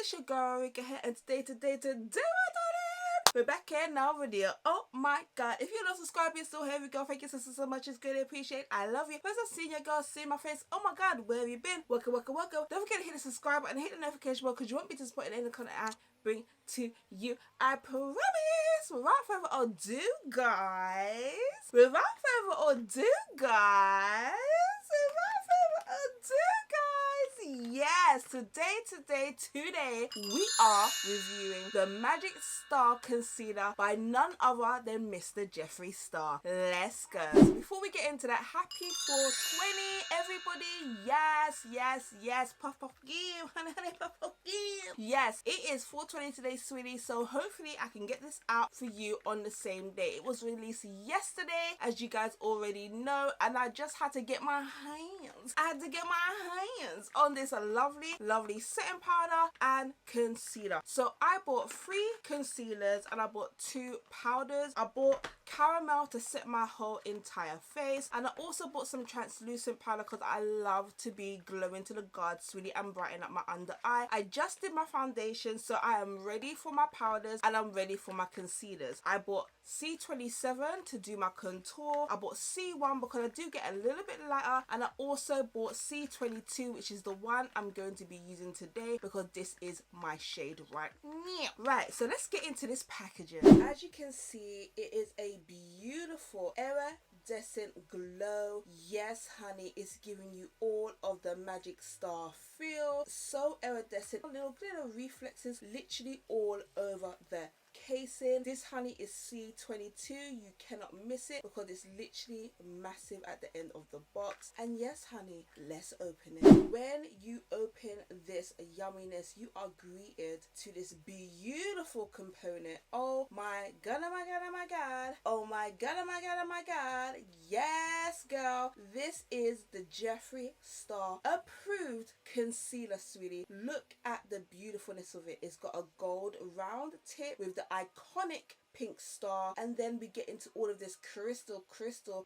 it's your girl Ruriko here, and today we're back here now video. Oh my god, if you're not subscribed, you're still here. We go. Thank you so much. It's greatly appreciate. I love you. First I've seen your girl, see my face. Oh my god, where have you been? Welcome. Don't forget to hit the subscribe button and hit the notification bell, because you won't be disappointed in the content I bring to you. I promise. Without further ado, guys. Yes, today we are reviewing the Magic Star Concealer by none other than Mr. Jeffree Star. Let's go. So before we get into that, happy 420 everybody. Yes, puff give, honey, puff give. Yes, it is 420 today, sweetie, so hopefully I can get this out for you on the same day. It was released yesterday, as you guys already know, and I just had to get my hands on this lovely setting powder and concealer. So I bought 3 concealers and I bought 2 powders. I bought caramel to set my whole entire face, and I also bought some translucent powder because I love to be glowing to the god, sweetie, and brighten up my under eye. I just did my foundation, so I am ready for my powders and I'm ready for my concealers. I bought C27 to do my contour. I bought C1 because I do get a little bit lighter, and I also bought C22, which is the one I'm going to be using today because this is my shade right now. Right, so let's get into this packaging. As you can see, it is a beautiful iridescent glow. Yes, honey, it's giving you all of the Magic Star feel. So iridescent, little glitter reflexes literally all over the casing. This honey is C22. You cannot miss it because it's literally massive at the end of the box. And yes, honey, let's open it. When you open this yumminess, you are greeted to this beautiful component. Oh my god, yes, girl, this is the Jeffree Star approved concealer, sweetie. Look at the beautifulness of it. It's got a gold round tip with the iconic pink star, and then we get into all of this crystal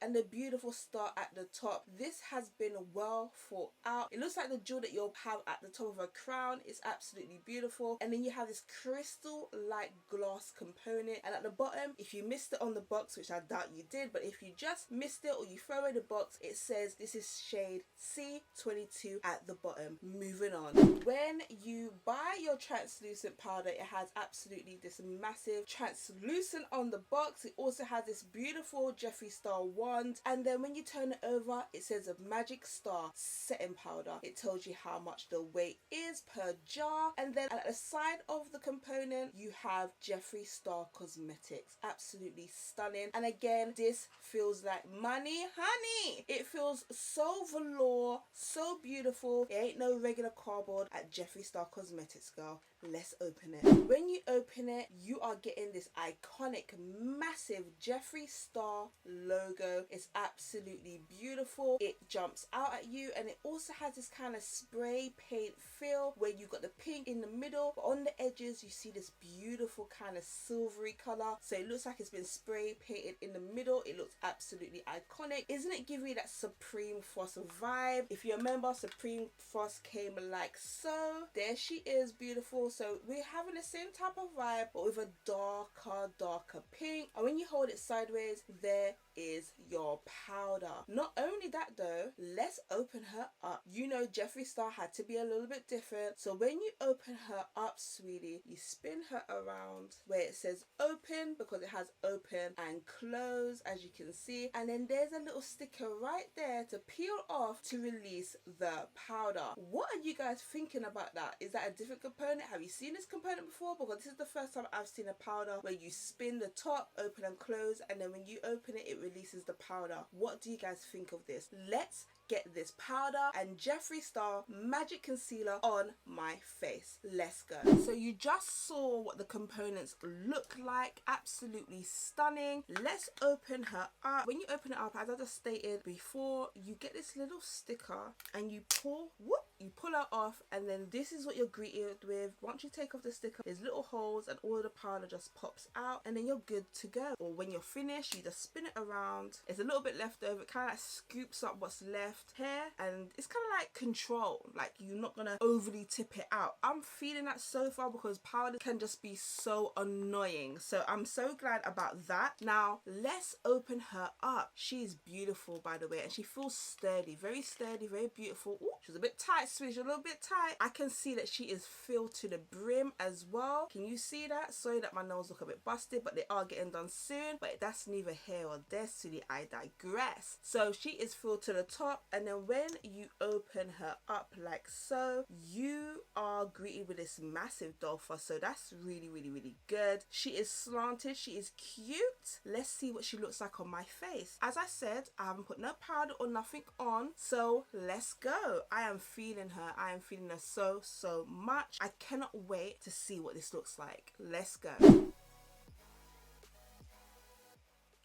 and the beautiful star at the top. This has been well thought out. It looks like the jewel that you'll have at the top of a crown. It's absolutely beautiful, and then you have this crystal like gloss component, and at the bottom, if you missed it on the box, which I doubt you did, but if you just missed it or you throw away the box, it says this is shade C22 at the bottom. Moving on, when you buy your translucent powder, it has absolutely this massive translucent on the box. It also has this beautiful Jeffree Star wand, and then when you turn it over, it says a Magic Star setting powder. It tells you how much the weight is per jar, and then at the side of the component you have Jeffree Star Cosmetics. Absolutely stunning, and again, this feels like money, honey. It feels so velour, so beautiful. It ain't no regular cardboard at Jeffree Star Cosmetics, girl. Let's open it. When you open it, you are getting this iconic massive Jeffree Star logo. It's absolutely beautiful. It jumps out at you, and it also has this kind of spray paint feel where you got the pink in the middle, but on the edges you see this beautiful kind of silvery color. So it looks like it's been spray painted in the middle. It looks absolutely iconic. Isn't it giving you that Supreme Frost vibe? If you remember, Supreme Frost came like so. There she is, beautiful. So we're having the same type of vibe, but with a darker pink, and when you hold it sideways, there is your powder. Not only that though, let's open her up. You know, Jeffree Star had to be a little bit different, so when you open her up, sweetie, you spin her around where it says open, because it has open and close, as you can see, and then there's a little sticker right there to peel off to release the powder. What are you guys thinking about that? Is that a different component? Have you seen this component before? Because this is the first time I've seen a powder where you spin the top, open and close, and then when you open it, it releases the powder. What do you guys think of this? Let's get this powder and Jeffree Star Magic Concealer on my face. Let's go. So you just saw what the components look like. Absolutely stunning. Let's open her up. When you open it up, as I just stated before, you get this little sticker and you pull, whoop, you pull her off, and then this is what you're greeted with. Once you take off the sticker, there's little holes and all the powder just pops out, and then you're good to go. Or when you're finished, you just spin it around. It's a little bit left over. It kind of like scoops up what's left here, and it's kind of like control. Like, you're not gonna overly tip it out. I'm feeling that so far because powder can just be so annoying. So I'm so glad about that. Now let's open her up. She's beautiful, by the way, and she feels sturdy, very beautiful. Ooh, she's a bit tight, sweet. She's a little bit tight. I can see that she is filled to the brim as well. Can you see that? Sorry that my nails look a bit busted, but they are getting done soon. But that's neither here or there, sweetie. I digress. So she is filled to the top, and then when you open her up like so, you are greeted with this massive doll fur. So that's really good. She is slanted. She is cute. Let's see what she looks like on my face. As I said, I haven't put no powder or nothing on, so let's go. I am feeling her. I am feeling her so much. I cannot wait to see what this looks like. Let's go.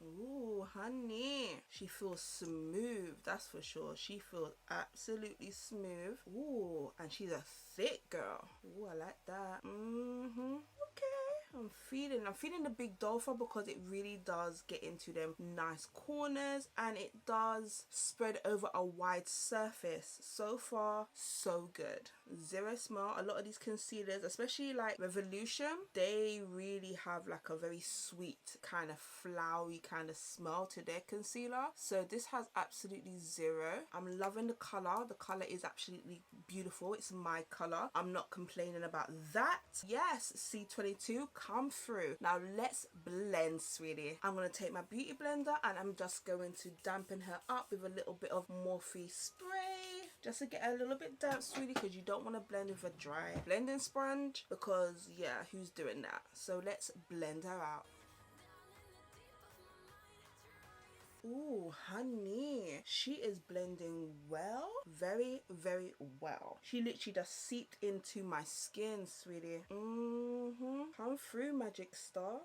Ooh, honey. She feels smooth, that's for sure. She feels absolutely smooth. Ooh, and she's a thick girl. Ooh, I like that. Okay. I'm feeling the big doll fur because it really does get into them nice corners, and it does spread over a wide surface. So far, so good. Zero smell. A lot of these concealers, especially like Revolution, they really have like a very sweet kind of flowery kind of smell to their concealer. So this has absolutely zero. I'm loving the color. The color is absolutely beautiful. It's my color. I'm not complaining about that. Yes, C22, come through. Now let's blend, sweetie. I'm going to take my beauty blender and I'm just going to dampen her up with a little bit of Morphe spray, just to get a little bit damp, sweetie, because you don't want to blend with a dry blending sponge, because yeah, who's doing that? So let's blend her out. Ooh, honey, she is blending well, very well. She literally just seeped into my skin, sweetie. Come through, Magic Star.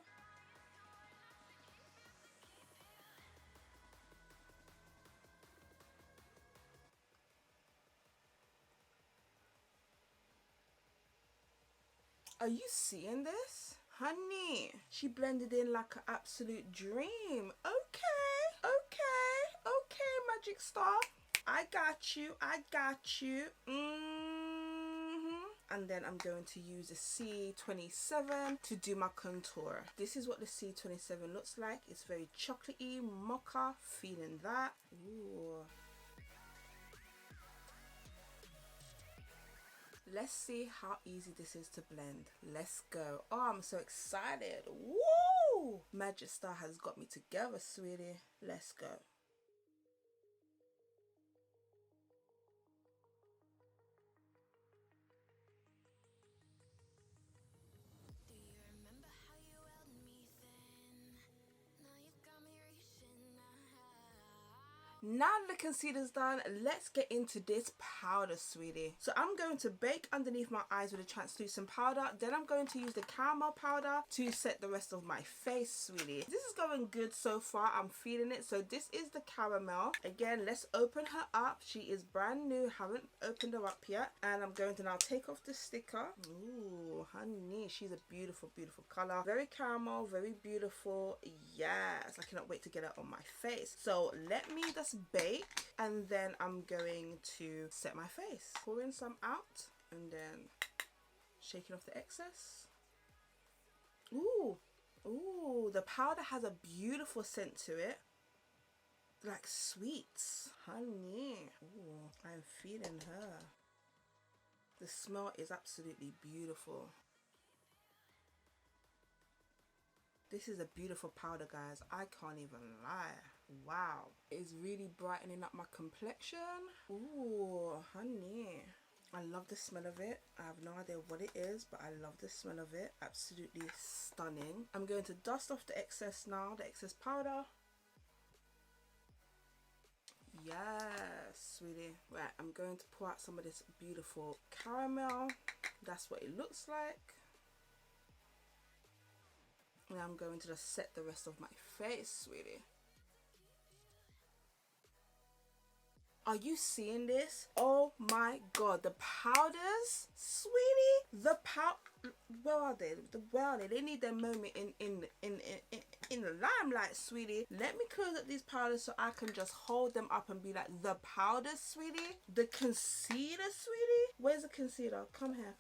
Are you seeing this? Honey, she blended in like an absolute dream. Okay, Magic Star. I got you. And then I'm going to use a C27 to do my contour. This is what the C27 looks like. It's very chocolatey, mocha, feeling that. Ooh. Let's see how easy this is to blend. Let's go. Oh, I'm so excited. Woo! Magic Star has got me together, sweetie. Let's go. Now the concealer's done, let's get into this powder, sweetie. So I'm going to bake underneath my eyes with a translucent powder. Then I'm going to use the caramel powder to set the rest of my face, sweetie. This is going good so far. I'm feeling it. So this is the caramel. Again, let's open her up. She is brand new. Haven't opened her up yet. And I'm going to now take off the sticker. Ooh, honey, she's a beautiful color. Very caramel, very beautiful. Yes, I cannot wait to get it on my face. So let me just bake, and then I'm going to set my face. Pouring some out and then shaking off the excess. Ooh, the powder has a beautiful scent to it, like sweets. Honey, ooh, I'm feeling her. The smell is absolutely beautiful. This is a beautiful powder, guys. I can't even lie. Wow. It's really brightening up my complexion. Ooh, honey. I love the smell of it. I have no idea what it is, but I love the smell of it. Absolutely stunning. I'm going to dust off the excess now, the excess powder. Yes, sweetie. Right, I'm going to pour out some of this beautiful caramel. That's what it looks like. And I'm going to just set the rest of my face, sweetie. Are you seeing this? Oh my my god, the powders, sweetie, the where are they? Where are they? They need their moment in the limelight, sweetie. Let me close up these powders so I can just hold them up and be like, the powders, sweetie. The concealer, sweetie. Where's the concealer? Come here.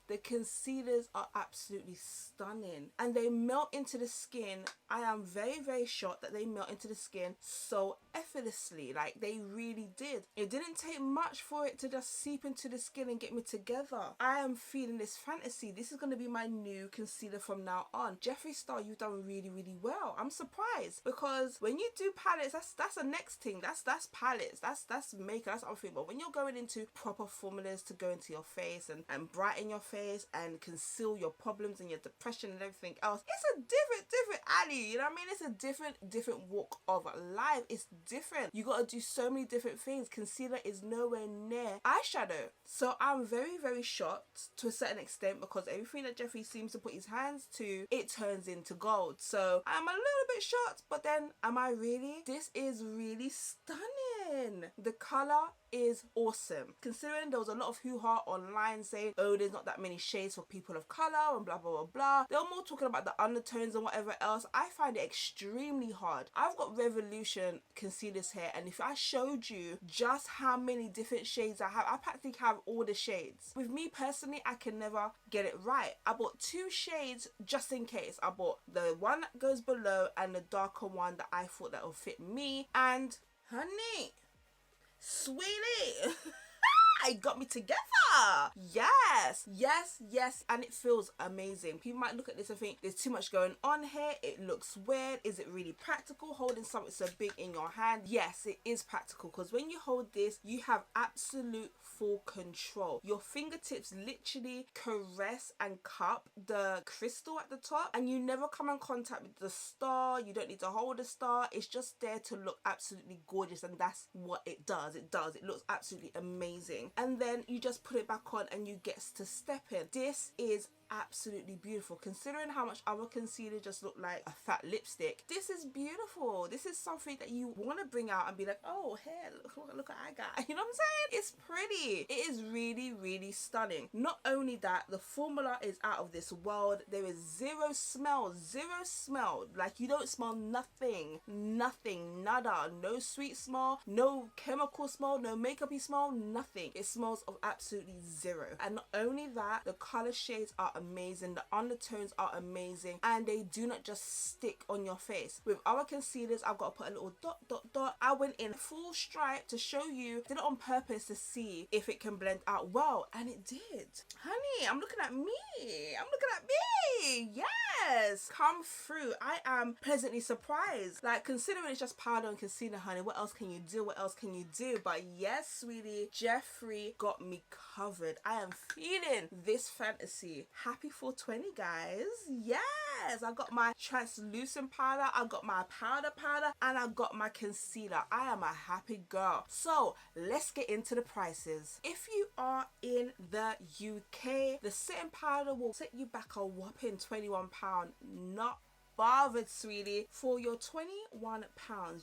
The concealers are absolutely stunning, and they melt into the skin. I am very, very shocked that they melt into the skin so effortlessly. Like, they really did. It didn't take much for it to just seep into the skin and get me together. I am feeling this fantasy. This is going to be my new concealer from now on. Jeffree Star, you've done really, really well. I'm surprised, because when you do palettes, that's a next thing. That's palettes. That's makeup. That's other thing. But when you're going into proper formulas to go into your face and brighten your face and conceal your problems and your depression and everything else, it's a different alley. You know what I mean? It's a different walk of life. It's different. You got to do so many different things. Concealer is nowhere near eyeshadow. So I'm very, very shocked to a certain extent, because everything that Jeffree seems to put his hands to, it turns into gold. So I'm a little bit shocked, but then am I really? This is really stunning. The color is awesome, considering there was a lot of hoo-ha online saying, oh, there's not that many shades for people of color and blah blah blah. They were more talking about the undertones and whatever else. I find it extremely hard. I've got Revolution concealers here, and if I showed you just how many different shades I practically have all the shades. With me personally, I can never get it right. I bought 2 shades just in case. I bought the one that goes below and the darker one that I thought that would fit me, and honey, sweetie, it got me together. Yes, and it feels amazing. People might look at this and think there's too much going on here. It looks weird. Is it really practical holding something so big in your hand? Yes, it is practical, because when you hold this, you have absolute full control. Your fingertips literally caress and cup the crystal at the top, and you never come in contact with the star. You don't need to hold the star. It's just there to look absolutely gorgeous, and that's what it does. It looks absolutely amazing. And then you just put it back on and you get to step in. This is absolutely beautiful, considering how much other concealer just look like a fat lipstick. This is beautiful. This is something that you want to bring out and be like, oh, hey, look what I got. You know what I'm saying? It's pretty. It is really, really stunning. Not only that, the formula is out of this world. There is zero smell. Like, you don't smell nothing, nada. No sweet smell, no chemical smell, no makeup-y smell, nothing. It smells of absolutely zero. And not only that, the color shades are amazing, the undertones are amazing, and they do not just stick on your face. With other concealers, I've got to put a little dot. I went in full stripe to show you, did it on purpose to see if it can blend out well, and it did. Honey, I'm looking at me. Yes, come through. I am pleasantly surprised. Like, considering it's just powder and concealer, honey, what else can you do? But yes, sweetie, Jeffree got me covered. I am feeling this fantasy. Happy 420, guys. Yes, I got my translucent powder, I got my powder, and I got my concealer. I am a happy girl. So let's get into the prices. If you are in the UK, the setting powder will set you back a whopping £21. Not bothered, sweetie. For your £21,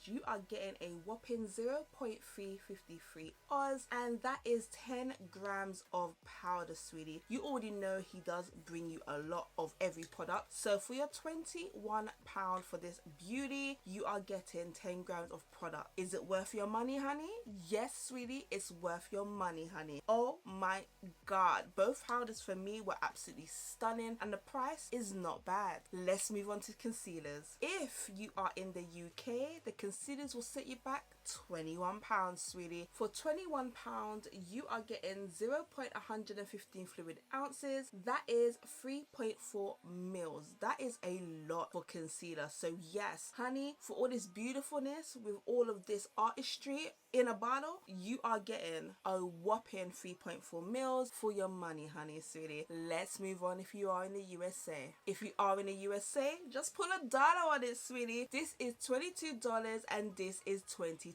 you are getting a whopping 0.353 Oz, and that is 10 grams of powder, sweetie. You already know he does bring you a lot of every product. So for your £21 for this beauty, you are getting 10 grams of product. Is it worth your money, honey? Yes, sweetie, it's worth your money, honey. Oh my god, both powders for me were absolutely stunning, and the price is not bad. Let's move on to concealers. If you are in the UK, the concealers will set you back £21, sweetie. For £21, you are getting 0.115 fluid ounces. That is 3.4 mils. That is a lot for concealer. So yes, honey, for all this beautifulness with all of this artistry in a bottle, you are getting a whopping 3.4 mils for your money, honey, sweetie. Let's move on if you are in the USA. If you are in the USA, just put $1 on it, sweetie. This is $22 and this is $22.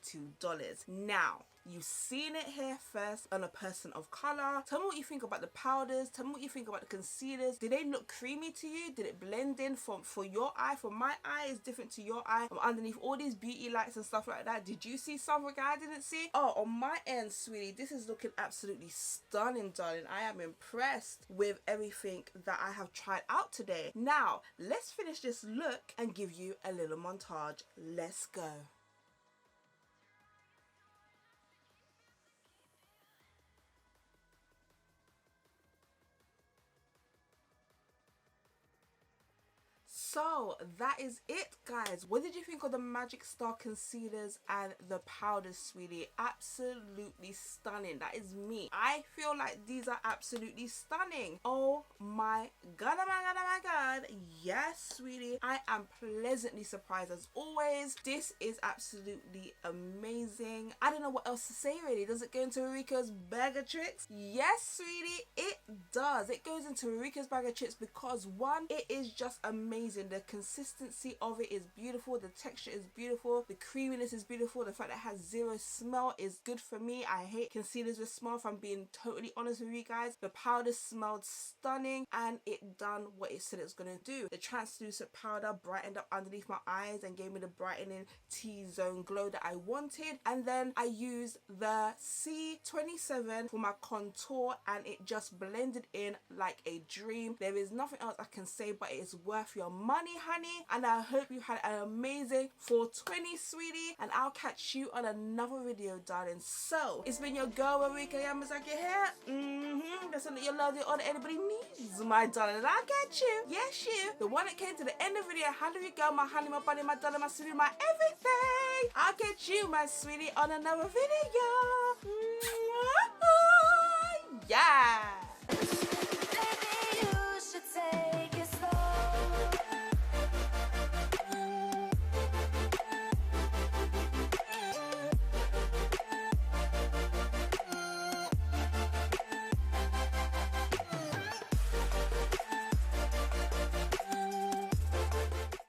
Now, You've seen it here first on a person of color. Tell me what you think about the powders. Tell me what you think about the concealers. Did they look creamy to you? Did it blend in for your eye? For my eye is different to your eye. Underneath all these beauty lights and stuff like that, did you see something I didn't see? Oh, on my end, sweetie, this is looking absolutely stunning, darling. I am impressed with everything that I have tried out today. Now, let's finish this look and give you a little montage. Let's go. So that is it, guys. What did you think of the Magic Star concealers and the powders, sweetie? Absolutely stunning. That is me. I feel like these are absolutely stunning. Oh my god, oh my god, oh my god. Yes, sweetie. I am pleasantly surprised as always. This is absolutely amazing. I don't know what else to say really. Does it go into Ruriko's bag of tricks? Yes, sweetie, it does. It goes into Ruriko's bag of tricks because one, it is just amazing. The consistency of it is beautiful. The texture is beautiful. The creaminess is beautiful. The fact that it has zero smell is good for me. I hate concealers with smell, if I'm being totally honest with you guys. The powder smelled stunning and it done what it said it was going to do. The translucent powder brightened up underneath my eyes and gave me the brightening T-zone glow that I wanted. And then I used the C27 for my contour and it just blended in like a dream. There is nothing else I can say, but it is worth your money, honey, and I hope you had an amazing 420, sweetie, and I'll catch you on another video, darling. So it's been your girl Ruriko Yamazaki here. That's something you love, all that anybody needs, my darling, and I'll get you. Yes, you, the one that came to the end of the video. How do we go, my honey, my bunny, my darling, my sweetie, my everything? I'll get you, my sweetie, on another video.